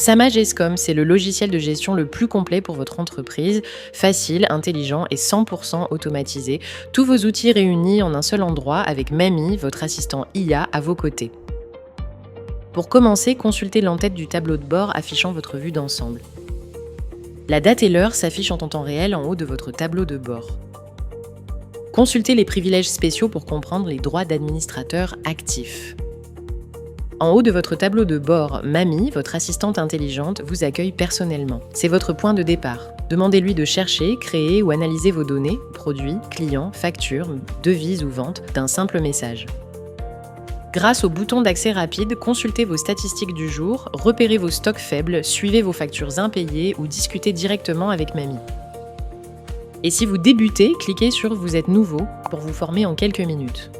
SamageEscom, c'est le logiciel de gestion le plus complet pour votre entreprise, facile, intelligent et 100% automatisé. Tous vos outils réunis en un seul endroit avec Mamie, votre assistant IA, à vos côtés. Pour commencer, consultez l'entête du tableau de bord affichant votre vue d'ensemble. La date et l'heure s'affichent en temps réel en haut de votre tableau de bord. Consultez les privilèges spéciaux pour comprendre les droits d'administrateur actifs. En haut de votre tableau de bord, Mamie, votre assistante intelligente, vous accueille personnellement. C'est votre point de départ. Demandez-lui de chercher, créer ou analyser vos données, produits, clients, factures, devises ou ventes, d'un simple message. Grâce au bouton d'accès rapide, consultez vos statistiques du jour, repérez vos stocks faibles, suivez vos factures impayées ou discutez directement avec Mamie. Et si vous débutez, cliquez sur « Vous êtes nouveau » pour vous former en quelques minutes.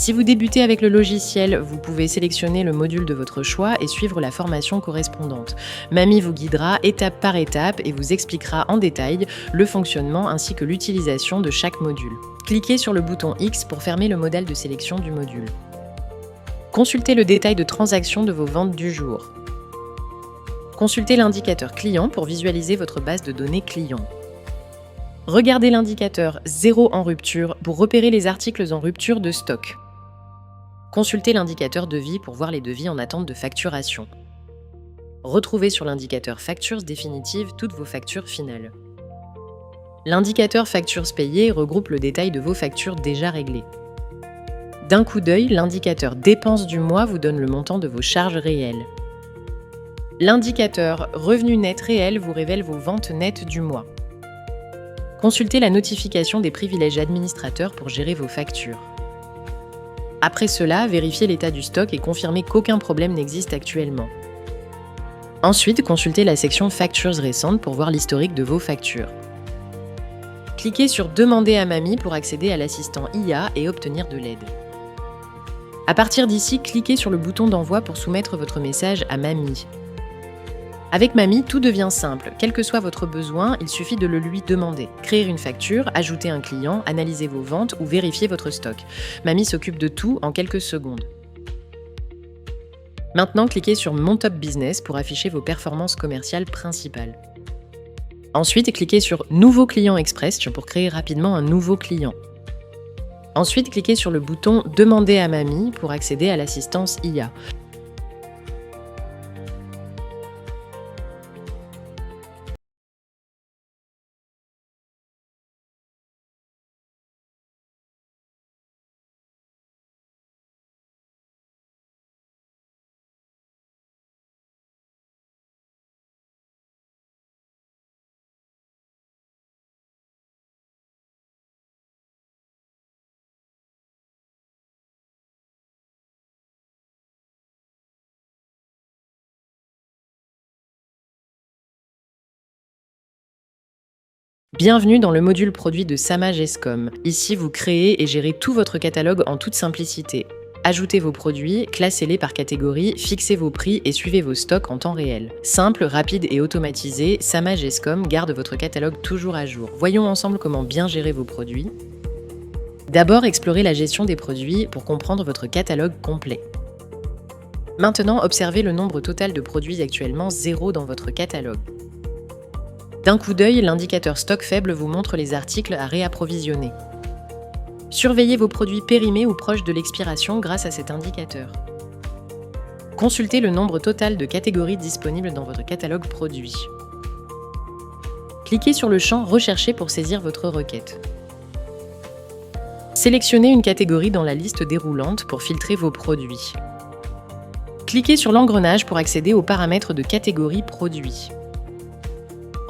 Si vous débutez avec le logiciel, vous pouvez sélectionner le module de votre choix et suivre la formation correspondante. Mamie vous guidera étape par étape et vous expliquera en détail le fonctionnement ainsi que l'utilisation de chaque module. Cliquez sur le bouton X pour fermer le modèle de sélection du module. Consultez le détail de transactions de vos ventes du jour. Consultez l'indicateur client pour visualiser votre base de données client. Regardez l'indicateur 0 en rupture pour repérer les articles en rupture de stock. Consultez l'indicateur devis pour voir les devis en attente de facturation. Retrouvez sur l'indicateur factures définitives toutes vos factures finales. L'indicateur factures payées regroupe le détail de vos factures déjà réglées. D'un coup d'œil, l'indicateur dépenses du mois vous donne le montant de vos charges réelles. L'indicateur revenu net réel vous révèle vos ventes nettes du mois. Consultez la notification des privilèges administrateurs pour gérer vos factures. Après cela, vérifiez l'état du stock et confirmez qu'aucun problème n'existe actuellement. Ensuite, consultez la section Factures récentes pour voir l'historique de vos factures. Cliquez sur Demander à Mamie pour accéder à l'assistant IA et obtenir de l'aide. À partir d'ici, cliquez sur le bouton d'envoi pour soumettre votre message à Mamie. Avec Mamie, tout devient simple. Quel que soit votre besoin, il suffit de le lui demander. Créer une facture, ajouter un client, analyser vos ventes ou vérifier votre stock. Mamie s'occupe de tout en quelques secondes. Maintenant, cliquez sur Mon Top Business pour afficher vos performances commerciales principales. Ensuite, cliquez sur Nouveau client express pour créer rapidement un nouveau client. Ensuite, cliquez sur le bouton Demander à Mamie pour accéder à l'assistance IA. Bienvenue dans le module produit de SamageEscom. Ici, vous créez et gérez tout votre catalogue en toute simplicité. Ajoutez vos produits, classez-les par catégorie, fixez vos prix et suivez vos stocks en temps réel. Simple, rapide et automatisé, SamageEscom garde votre catalogue toujours à jour. Voyons ensemble comment bien gérer vos produits. D'abord, explorez la gestion des produits pour comprendre votre catalogue complet. Maintenant, observez le nombre total de produits actuellement 0 dans votre catalogue. D'un coup d'œil, l'indicateur stock faible vous montre les articles à réapprovisionner. Surveillez vos produits périmés ou proches de l'expiration grâce à cet indicateur. Consultez le nombre total de catégories disponibles dans votre catalogue produit. Cliquez sur le champ Rechercher pour saisir votre requête. Sélectionnez une catégorie dans la liste déroulante pour filtrer vos produits. Cliquez sur l'engrenage pour accéder aux paramètres de catégorie produit.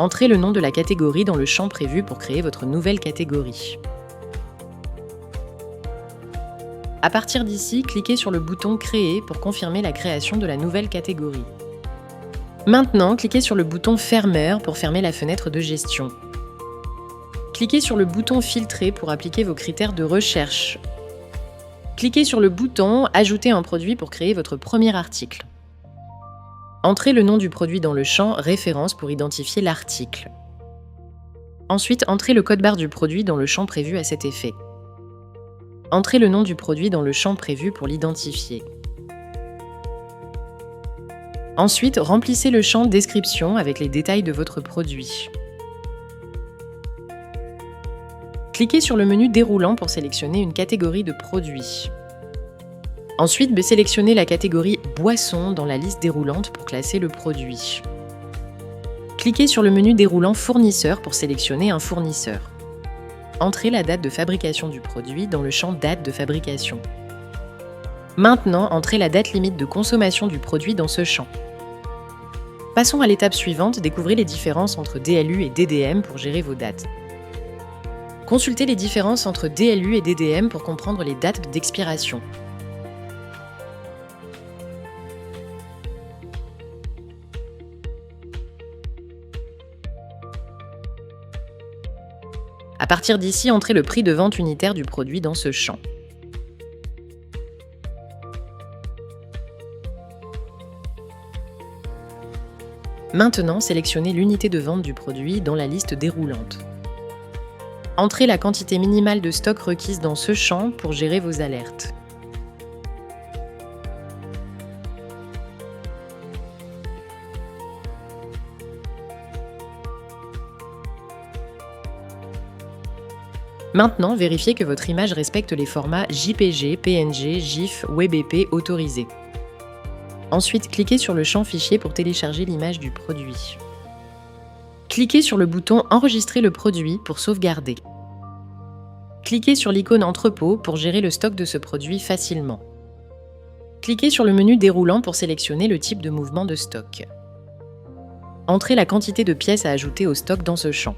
Entrez le nom de la catégorie dans le champ prévu pour créer votre nouvelle catégorie. À partir d'ici, cliquez sur le bouton Créer pour confirmer la création de la nouvelle catégorie. Maintenant, cliquez sur le bouton Fermeur pour fermer la fenêtre de gestion. Cliquez sur le bouton Filtrer pour appliquer vos critères de recherche. Cliquez sur le bouton Ajouter un produit pour créer votre premier article. Entrez le nom du produit dans le champ Référence pour identifier l'article. Ensuite, entrez le code barre du produit dans le champ prévu à cet effet. Entrez le nom du produit dans le champ prévu pour l'identifier. Ensuite, remplissez le champ description avec les détails de votre produit. Cliquez sur le menu déroulant pour sélectionner une catégorie de produits. Ensuite, sélectionnez la catégorie boisson dans la liste déroulante pour classer le produit. Cliquez sur le menu déroulant fournisseur pour sélectionner un fournisseur. Entrez la date de fabrication du produit dans le champ date de fabrication. Maintenant, entrez la date limite de consommation du produit dans ce champ. Passons à l'étape suivante, découvrez les différences entre DLU et DDM pour gérer vos dates. Consultez les différences entre DLU et DDM pour comprendre les dates d'expiration. À partir d'ici, entrez le prix de vente unitaire du produit dans ce champ. Maintenant, sélectionnez l'unité de vente du produit dans la liste déroulante. Entrez la quantité minimale de stock requise dans ce champ pour gérer vos alertes. Maintenant, vérifiez que votre image respecte les formats JPG, PNG, GIF, WebP autorisés. Ensuite, cliquez sur le champ Fichier pour télécharger l'image du produit. Cliquez sur le bouton Enregistrer le produit pour sauvegarder. Cliquez sur l'icône Entrepôt pour gérer le stock de ce produit facilement. Cliquez sur le menu déroulant pour sélectionner le type de mouvement de stock. Entrez la quantité de pièces à ajouter au stock dans ce champ.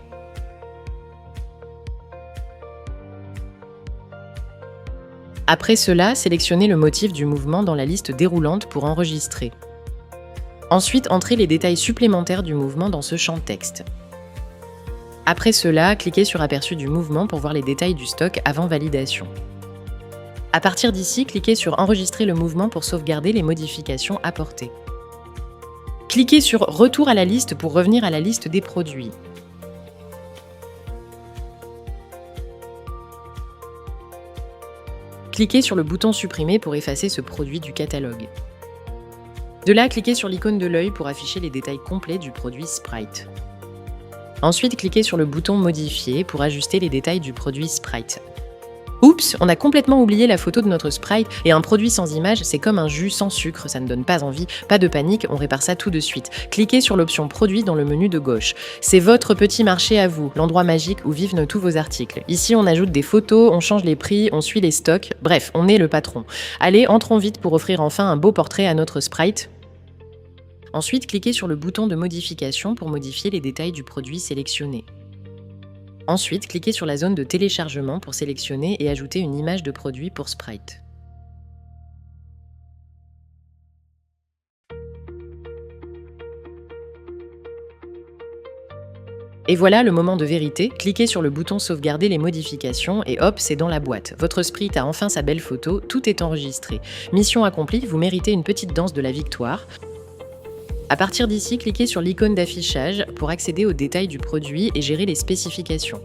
Après cela, sélectionnez le motif du mouvement dans la liste déroulante pour enregistrer. Ensuite, entrez les détails supplémentaires du mouvement dans ce champ texte. Après cela, cliquez sur Aperçu du mouvement pour voir les détails du stock avant validation. À partir d'ici, cliquez sur Enregistrer le mouvement pour sauvegarder les modifications apportées. Cliquez sur Retour à la liste pour revenir à la liste des produits. Cliquez sur le bouton Supprimer pour effacer ce produit du catalogue. De là, cliquez sur l'icône de l'œil pour afficher les détails complets du produit Sprite. Ensuite, cliquez sur le bouton Modifier pour ajuster les détails du produit Sprite. Oups, on a complètement oublié la photo de notre Sprite et un produit sans image, c'est comme un jus sans sucre, ça ne donne pas envie. Pas de panique, on répare ça tout de suite. Cliquez sur l'option Produit dans le menu de gauche. C'est votre petit marché à vous, l'endroit magique où vivent tous vos articles. Ici, on ajoute des photos, on change les prix, on suit les stocks, bref, on est le patron. Allez, entrons vite pour offrir enfin un beau portrait à notre Sprite. Ensuite, cliquez sur le bouton de modification pour modifier les détails du produit sélectionné. Ensuite, cliquez sur la zone de téléchargement pour sélectionner et ajouter une image de produit pour Sprite. Et voilà le moment de vérité, cliquez sur le bouton Sauvegarder les modifications et hop, c'est dans la boîte. Votre Sprite a enfin sa belle photo, tout est enregistré. Mission accomplie, vous méritez une petite danse de la victoire. À partir d'ici, cliquez sur l'icône d'affichage pour accéder aux détails du produit et gérer les spécifications.